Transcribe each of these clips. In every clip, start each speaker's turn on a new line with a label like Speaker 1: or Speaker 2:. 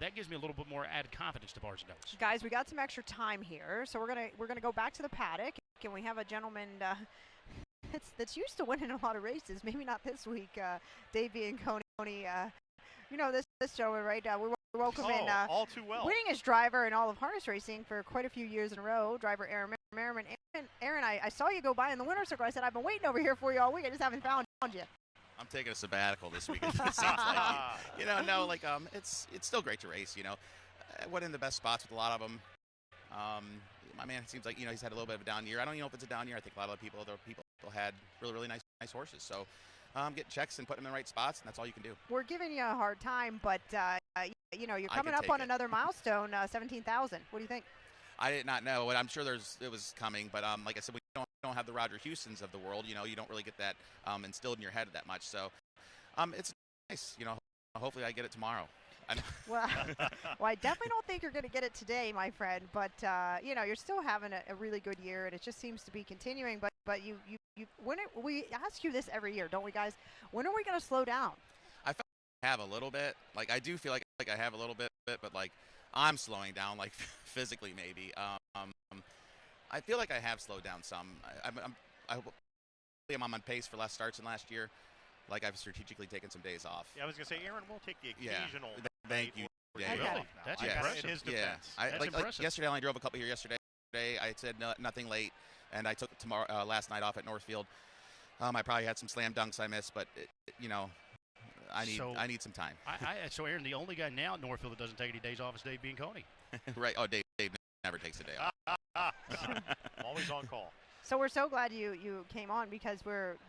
Speaker 1: that gives me a little bit more added confidence to Bars and Notes.
Speaker 2: Guys, we got some extra time here, so we're gonna go back to the paddock. Can we have a gentleman that's used to winning a lot of races? Maybe not this week. Dave Bianconi. This gentleman right now. We welcome in
Speaker 3: all too well.
Speaker 2: winningest driver in all of harness racing for quite a few years in a row. Driver Aaron Merriman. Aaron, I saw you go by in the winner's circle. I said I've been waiting over here for you all week. I just haven't found you.
Speaker 4: I'm taking a sabbatical this week. It seems like it's still great to race. I went in the best spots with a lot of them. My man, it seems like he's had a little bit of a down year. I don't know if it's a down year. I think a lot of people had really nice horses. So getting checks and putting them in the right spots, and that's all you can do.
Speaker 2: We're giving you a hard time, but you're coming up on another milestone, 17,000. What do you think?
Speaker 4: I did not know, and I'm sure it was coming. But like I said, we don't have the Roger Houstons of the world. You don't really get that instilled in your head that much. So it's nice. Hopefully I get it tomorrow.
Speaker 2: Well, I definitely don't think you're going to get it today, my friend. But you're still having a really good year, and it just seems to be continuing. But we ask you this every year, don't we, guys? When are we going to slow down?
Speaker 4: I feel like I have a little bit. Like I do feel like I have a little bit, but like I'm slowing down, like physically maybe. I feel like I have slowed down some. I'm on pace for less starts than last year. Like I've strategically taken some days off.
Speaker 3: Yeah, I was gonna say Aaron will take the occasional.
Speaker 4: Yeah. Thank you, Dave.
Speaker 1: Really? That's impressive.
Speaker 3: In his defense.
Speaker 4: Yeah. Like yesterday, I only drove a couple here yesterday. I said nothing late, and I took last night off at Northfield. I probably had some slam dunks I missed, but I need some time.
Speaker 1: So Aaron, the only guy now at Northfield that doesn't take any days off is Dave Bianconi.
Speaker 4: Right. Oh, Dave never takes a day off.
Speaker 3: Always on call.
Speaker 2: So we're so glad you came on because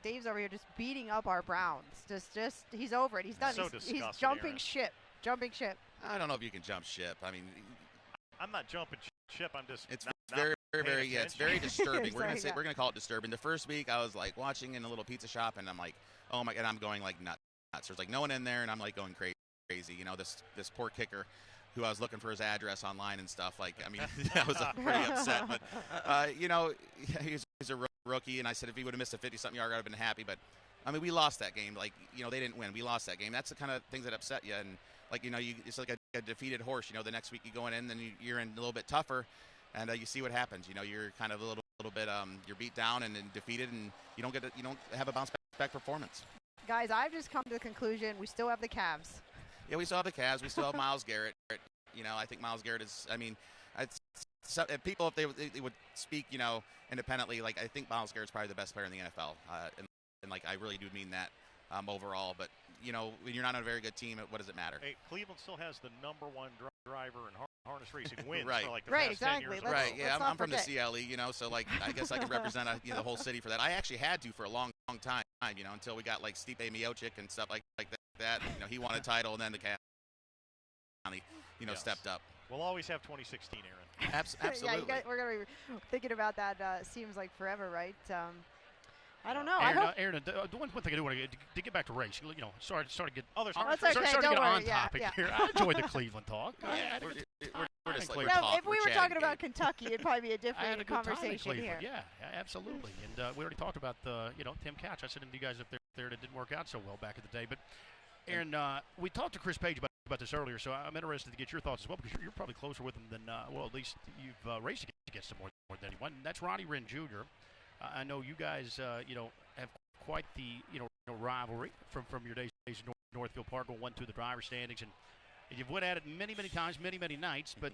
Speaker 2: Dave's over here just beating up our Browns. Just he's over it. He's done.
Speaker 3: So
Speaker 2: he's jumping
Speaker 3: Aaron.
Speaker 2: ship. Jumping ship.
Speaker 4: I don't know if you can jump ship. I mean,
Speaker 3: I'm not jumping ship. I'm just.
Speaker 4: It's very it's very disturbing. We're gonna call it disturbing. The first week I was like watching in a little pizza shop and I'm like, oh my God, I'm going like nuts. There's like no one in there and I'm like going crazy. This poor kicker, who I was looking for his address online and stuff. Like, I mean, I was pretty upset. But he's a rookie, and I said if he would have missed a 50-something yard, I'd have been happy. But I mean, we lost that game. Like, they didn't win. We lost that game. That's the kind of things that upset you. And like, it's like a defeated horse. The next week you go in, then you're in a little bit tougher, and you see what happens. You're kind of a little bit you're beat down and defeated, and you don't have a bounce back performance.
Speaker 2: Guys, I've just come to the conclusion we still have the Cavs.
Speaker 4: Yeah, we still have the Cavs. We still have Myles Garrett. I think Myles Garrett is. I mean, if people, if they would speak, independently, like I think Myles Garrett's probably the best player in the NFL, and like I really do mean that overall. But when you're not on a very good team, what does it matter?
Speaker 3: Hey, Cleveland still has the #1 driver in harness racing wins
Speaker 4: right.
Speaker 3: for like the
Speaker 2: right,
Speaker 3: past
Speaker 2: exactly.
Speaker 3: 10 years.
Speaker 4: Right. Yeah, I'm from the
Speaker 2: forget.
Speaker 4: CLE, so like I guess I can represent the whole city for that. I actually had to for a long time, until we got like Stipe Miocic and stuff like that. He won a title, and then the county,
Speaker 3: Yes.
Speaker 4: stepped up.
Speaker 3: We'll always have 2016, Aaron.
Speaker 4: Absolutely.
Speaker 2: Yeah, we're going to be thinking about that. Seems like forever, right? I don't know.
Speaker 1: Aaron, the one thing I do want to get back to race. Sorry to get.
Speaker 3: Oh, there's
Speaker 2: That's
Speaker 1: sorry
Speaker 2: okay.
Speaker 1: to
Speaker 2: Don't
Speaker 1: get
Speaker 2: worry.
Speaker 1: on topic
Speaker 2: Yeah.
Speaker 1: here. I enjoyed the Cleveland talk.
Speaker 4: We're just like,
Speaker 2: If we were talking
Speaker 4: chatting.
Speaker 2: about Kentucky, it'd probably be a
Speaker 1: I had a
Speaker 2: different
Speaker 1: good time in
Speaker 2: conversation
Speaker 1: Cleveland.
Speaker 2: here.
Speaker 1: Yeah, absolutely. And we already talked about Tim Couch. I said to you guys up there that didn't work out so well back in the day. But Aaron, we talked to Chris Page about this earlier, so I'm interested to get your thoughts as well because you're probably closer with him than at least you've raced against him more than anyone. And that's Ronnie Wren Jr. I know you guys, have quite the rivalry from your days in Northfield Park, going 1-2 the driver standings, and you've went at it many times, many nights. But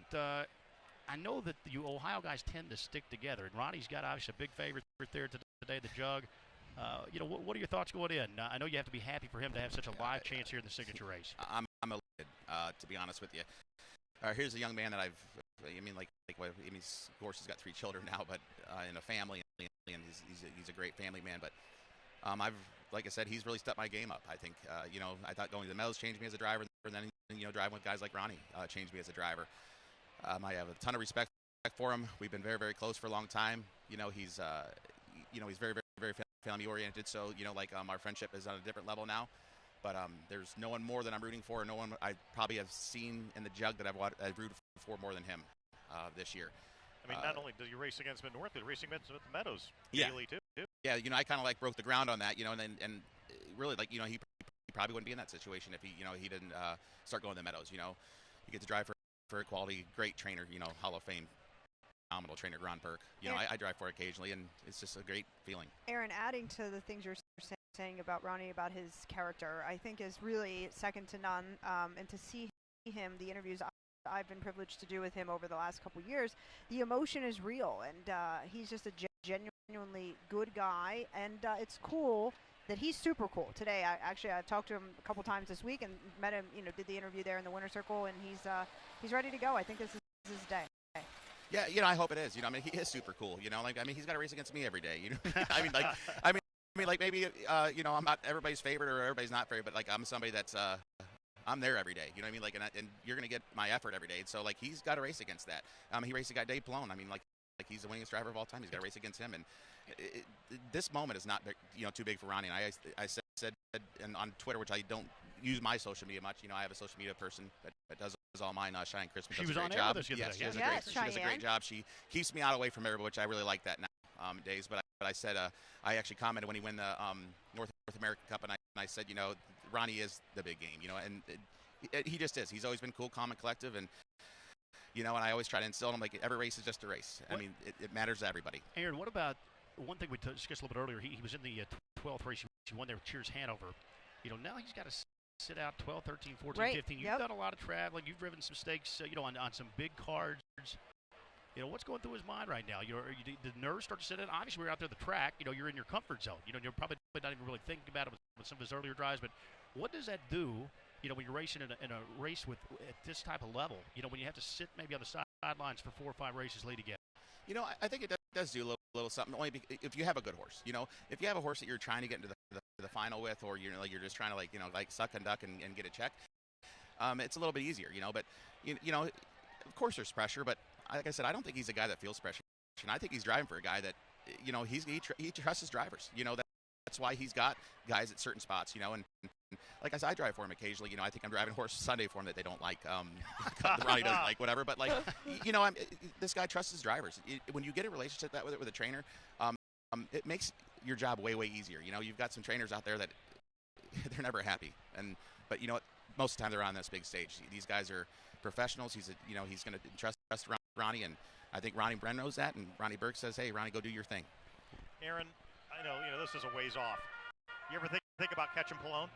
Speaker 1: I know that you Ohio guys tend to stick together, and Ronnie's got obviously a big favorite there today, the Jug. What are your thoughts going in? I know you have to be happy for him to have such a live chance here in the signature race.
Speaker 4: I'm elated, to be honest with you. Here's a young man that of course he's got 3 children now, but in a family, and he's a great family man. But like I said, he's really stepped my game up. I think, I thought going to the Meadows changed me as a driver, and then driving with guys like Ronnie changed me as a driver. I have a ton of respect for him. We've been very very close for a long time. He's very family oriented. So our friendship is on a different level now. But there's no one more that I'm rooting for, no one I probably have seen in the Jug that I've rooted for more than him this year.
Speaker 3: I mean, not only do you race against him at Northfield, racing against him at the Meadows daily too.
Speaker 4: Yeah, I kind of broke the ground on that, and really he probably wouldn't be in that situation if he didn't start going to the Meadows. you get to drive for a quality, great trainer, Hall of Fame, phenomenal trainer, Ron Burke. I drive for occasionally, and it's just a great feeling.
Speaker 2: Aaron, adding to the things you're saying about Ronnie, about his character, I think is really second to none. And to see him, the interviews I've been privileged to do with him over the last couple of years, the emotion is real, and he's just a genuinely good guy, and it's cool that he's super cool. Today, I talked to him a couple times this week and met him, did the interview there in the winner's circle, and he's ready to go. I think this is his day.
Speaker 4: Yeah, I hope it is. He is super cool. He's got to race against me every day. Maybe I'm not everybody's favorite or everybody's not favorite, but I'm somebody that's I'm there every day. You know what I mean? And you're gonna get my effort every day. And so he's got to race against that. He raced a guy Dave Palone. He's the winningest driver of all time. He's got to race against him. And this moment is not too big for Ronnie. And I said and on Twitter, which I don't use my social media much. I have a social media person that does all mine. Cheyenne Crispin does a great job. She does a great job. She keeps me out away from everybody, which I really like that nowadays. But I said I actually commented when he won the North American Cup, and I said Ronnie is the big game. And he just is. He's always been cool, calm, and collective, and and I always try to instill in him every race is just a race. I mean, it matters to everybody.
Speaker 1: Aaron, what about one thing we discussed a little bit earlier? He was in the 12th race. He won there with Cheers Hanover. Now he's got to sit out 12, 13, 14,
Speaker 2: right.
Speaker 1: 15. You've done a lot of traveling. You've driven some stakes, on some big cards. What's going through his mind right now? The nerves start to set in. Obviously, we're out there at the track. You're in your comfort zone. You're probably not even really thinking about it with some of his earlier drives. But what does that do, when you're racing in a race at this type of level? When you have to sit maybe on the sidelines for 4 or 5 races leading in.
Speaker 4: I think it does do a little something. Only if you have a good horse. If you have a horse that you're trying to get into the final with, or you're just trying to suck and duck and get a check, it's a little bit easier. But of course there's pressure. But like I said, I don't think he's a guy that feels pressure. And I think he's driving for a guy that he trusts his drivers. That's why he's got guys at certain spots. And like I said, I drive for him occasionally. I think I'm driving a horse Sunday for him that they don't like. Ronnie doesn't like, whatever. But this guy trusts his drivers. When you get a relationship that with a trainer, it makes your job way easier. You've got some trainers out there that they're never happy. But you know what? Most of the time they're on this big stage. These guys are professionals. He's going to trust Ronnie, and I think Ronnie Bren knows that. And Ronnie Burke says, "Hey, Ronnie, go do your thing."
Speaker 3: Aaron, I know this is a ways off. You ever think about catching Palone?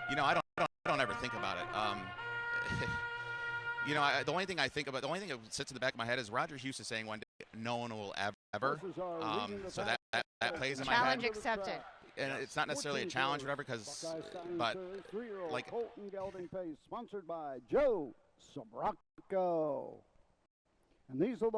Speaker 4: I don't ever think about it. The only thing that sits in the back of my head is Roger Hughes is saying one day no one will ever. So that plays in my head.
Speaker 2: Challenge accepted.
Speaker 4: And it's not necessarily a challenge, whatever, but like
Speaker 5: Colton Gelding Pace, sponsored by Joe Sobracco. And these are the